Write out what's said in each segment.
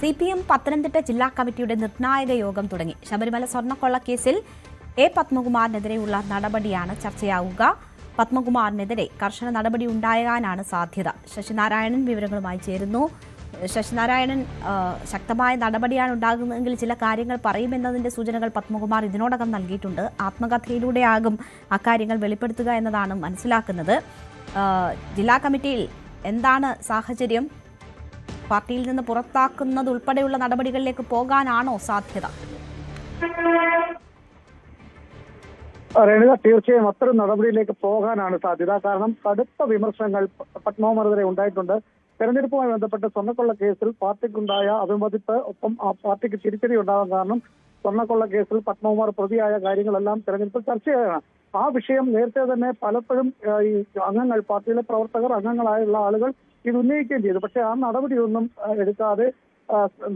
CPM Pathanamthitta ജില്ലാ കമ്മിറ്റിയുടെ നിർണായക യോഗം തുടങ്ങി. ശബരിമല സ്വർണ്ണക്കൊള്ള കേസിൽ എ പത്മകുമാറിനെതിരെയുള്ള നടപടിയാണ് ചർച്ചയാവുക. പത്മകുമാറിനെതിരെ കർശന നടപടി ഉണ്ടാകാനാണ് സാധ്യത. ശശിനാരായണൻ വിവരങ്ങളുമായി ചേരുന്നു. ശശിനാരായണൻ, ശക്തമായ നടപടിയാണ് ഉണ്ടാകുന്നതെങ്കിൽ ചില കാര്യങ്ങൾ പറയുമെന്നതിന്റെ സൂചനകൾ പത്മകുമാർ ഇതിനോടകം നൽകിയിട്ടുണ്ട്. ആത്മകഥയിലൂടെയാകും അക്കാര്യങ്ങൾ വെളിപ്പെടുത്തുക എന്നതാണ് മനസ്സിലാക്കുന്നത്. ജില്ലാ കമ്മിറ്റിയിൽ എന്താണ് സാഹചര്യം? പാർട്ടിയിൽ നിന്ന് പുറത്താക്കുന്നത് ഉൾപ്പെടെയുള്ള നടപടികളിലേക്ക് പോകാനാണോ സാധ്യത? രേണുക, തീർച്ചയായും അത്തരം നടപടിയിലേക്ക് പോകാനാണ് സാധ്യത. കാരണം കടുത്ത വിമർശനങ്ങൾ പത്മകുമാറിനെതിരെ ഉണ്ടായിട്ടുണ്ട്. തെരഞ്ഞെടുപ്പുമായി ബന്ധപ്പെട്ട് സ്വർണ്ണക്കൊള്ള കേസിൽ പാർട്ടിക്കുണ്ടായ അഭിമതിപ്പ്, ഒപ്പം ആ പാർട്ടിക്ക് തിരിച്ചടി ഉണ്ടാകാൻ കാരണം സ്വർണ്ണക്കൊള്ള കേസിൽ പത്മകുമാർ പ്രതിയായ കാര്യങ്ങളെല്ലാം തെരഞ്ഞെടുപ്പിൽ ചർച്ചയാണ്. ആ വിഷയം നേരത്തെ തന്നെ പലപ്പോഴും ഈ അംഗങ്ങൾ, പാർട്ടിയിലെ പ്രവർത്തകർ, അംഗങ്ങളായുള്ള ആളുകൾ ഇത് ഉന്നയിക്കുകയും ചെയ്തു. പക്ഷേ ആ നടപടിയൊന്നും എടുക്കാതെ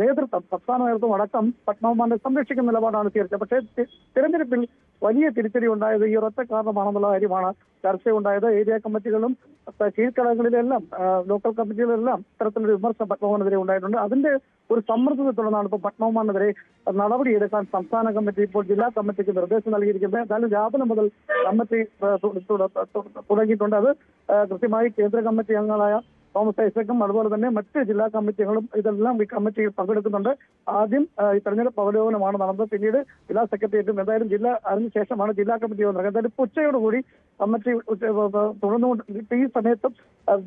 നേതൃത്വം, സംസ്ഥാന നേതൃത്വം അടക്കം പത്മകുമാറിനെ സംരക്ഷിക്കുന്ന നിലപാടാണ് സ്വീകരിച്ചത്. പക്ഷേ തിരഞ്ഞെടുപ്പിൽ വലിയ തിരിച്ചടി ഉണ്ടായത് ഈ ഒരൊറ്റ കാരണമാണെന്നുള്ള കാര്യമാണ് ചർച്ചയുണ്ടായത്. ഏരിയ കമ്മിറ്റികളും കീഴ്ഘടകങ്ങളിലെല്ലാം, ലോക്കൽ കമ്മിറ്റികളിലെല്ലാം ഇത്തരത്തിലൊരു വിമർശനം പത്മകുമാറിനെതിരെ ഉണ്ടായിട്ടുണ്ട്. അതിന്റെ ഒരു സമ്മർദ്ദത്തെ തുടർന്നാണ് ഇപ്പോൾ പത്മകുമാറിനെതിരെ നടപടിയെടുക്കാൻ സംസ്ഥാന കമ്മിറ്റി ഇപ്പോൾ ജില്ലാ കമ്മിറ്റിക്ക് നിർദ്ദേശം നൽകിയിരിക്കുന്നത്. എന്തായാലും രാവിലെ മുതൽ കമ്മിറ്റി തുടങ്ങിയിട്ടുണ്ട്. അത് കൃത്യമായി കേന്ദ്ര കമ്മിറ്റി അംഗങ്ങളായ തോമസ് ഐസക്കും അതുപോലെ തന്നെ മറ്റ് ജില്ലാ കമ്മിറ്റികളും ഇതെല്ലാം ഈ കമ്മിറ്റിയിൽ പങ്കെടുക്കുന്നുണ്ട്. ആദ്യം ഈ തെരഞ്ഞെടുപ്പ് അവലോകനമാണ് നടന്നത്. പിന്നീട് ജില്ലാ സെക്രട്ടേറിയറ്റും എന്തായാലും അതിനുശേഷമാണ് ജില്ലാ കമ്മിറ്റി വന്നത്. എന്തായാലും ഉച്ചയോടുകൂടി കമ്മിറ്റി തുടർന്നുകൊണ്ട് ഈ സമയത്തും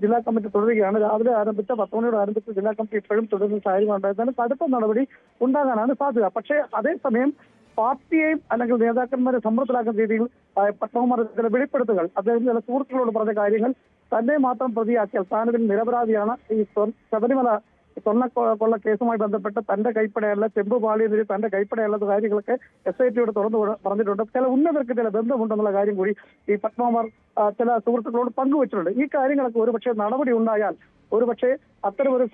ജില്ലാ കമ്മിറ്റി തുടരുകയാണ്. രാവിലെ ആരംഭിച്ച 10 മണിയോട് ആരംഭിച്ച ജില്ലാ കമ്മിറ്റി ഇപ്പോഴും തുടരുന്ന സാഹചര്യമാണ്. എന്തായാലും കടുത്ത നടപടി ഉണ്ടാകാനാണ് സാധ്യത. പക്ഷേ അതേസമയം പാർട്ടിയെയും അല്ലെങ്കിൽ നേതാക്കന്മാരെ സമ്മർദ്ദത്തിലാക്കുന്ന രീതിയിൽ പത്മകുമാർ ചില വെളിപ്പെടുത്തുകൾ, അദ്ദേഹം ചില സുഹൃത്തുക്കളോട് പറഞ്ഞ കാര്യങ്ങൾ തന്നെ മാത്രം പ്രതിയാക്കിയാൽ താനതിൽ നിരപരാധിയാണ്, ഈ ശബരിമല സ്വർണ്ണക്കൊള്ള കേസുമായി ബന്ധപ്പെട്ട് തന്റെ കൈപ്പടയല്ല, ചെമ്പ് പാളിയെതിരെ തന്റെ കൈപ്പടയല്ലാത്ത കാര്യങ്ങളൊക്കെ SITയോട് തുറന്നു പറഞ്ഞിട്ടുണ്ട്. ചില ഉന്നതർക്ക് ചില ബന്ധമുണ്ടെന്നുള്ള കാര്യം കൂടി ഈ പത്മകുമാർ ചില സുഹൃത്തുക്കളോട് പങ്കുവച്ചിട്ടുണ്ട്. ഈ കാര്യങ്ങളൊക്കെ ഒരുപക്ഷെ നടപടി ഉണ്ടായാൽ, ഒരുപക്ഷെ അത്തരമൊരു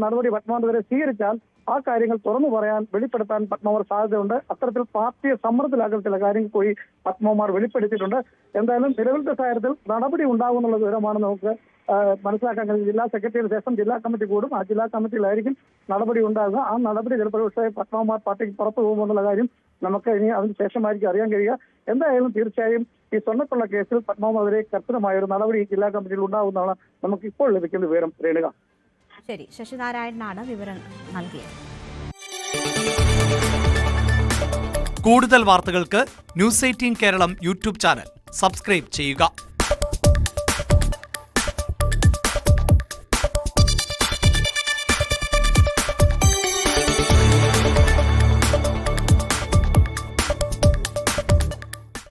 നടപടി പത്മകുമാറിനെതിരെ സ്വീകരിച്ചാൽ ആ കാര്യങ്ങൾ തുറന്നു പറയാൻ, വെളിപ്പെടുത്താൻ പത്മകുമാർ സാധ്യതയുണ്ട്. അത്തരത്തിൽ പാർട്ടിയെ സമ്മർദ്ദത്തിലാക്കുന്ന ചില കാര്യങ്ങൾ കൂടി പത്മകുമാർ വെളിപ്പെടുത്തിയിട്ടുണ്ട്. എന്തായാലും നിലവിലത്തെ സാഹചര്യത്തിൽ നടപടി ഉണ്ടാകുമെന്നുള്ള വിവരമാണ് നമുക്ക് മനസ്സിലാക്കാൻ കഴിയും. ജില്ലാ സെക്രട്ടറിക്ക് ശേഷം ജില്ലാ കമ്മിറ്റി കൂടും. ആ ജില്ലാ കമ്മിറ്റിയിലായിരിക്കും നടപടി ഉണ്ടാകുക. ആ നടപടി ചിലപ്പോൾ പക്ഷേ പത്മകുമാർ പാർട്ടിക്ക് പുറത്തു പോകുമെന്നുള്ള കാര്യം നമുക്ക് ഇനി അതിന് ശേഷമായിരിക്കും അറിയാൻ കഴിയുക. എന്തായാലും തീർച്ചയായും ഈ സ്വർണ്ണക്കൊള്ള കേസിൽ പത്മകുമാറിനെതിരെ കർശനമായ ഒരു നടപടി ജില്ലാ കമ്മിറ്റിയിൽ ഉണ്ടാകുന്നതാണ് നമുക്ക് ഇപ്പോൾ ലഭിക്കുന്ന വിവരം. രേണുക, ശരി. ശശിനാരായണനാണ് വിവരം നൽകിയത്. കൂടുതൽ വാർത്തകൾക്ക് News 18 Keralam YouTube channel subscribe ചെയ്യുക.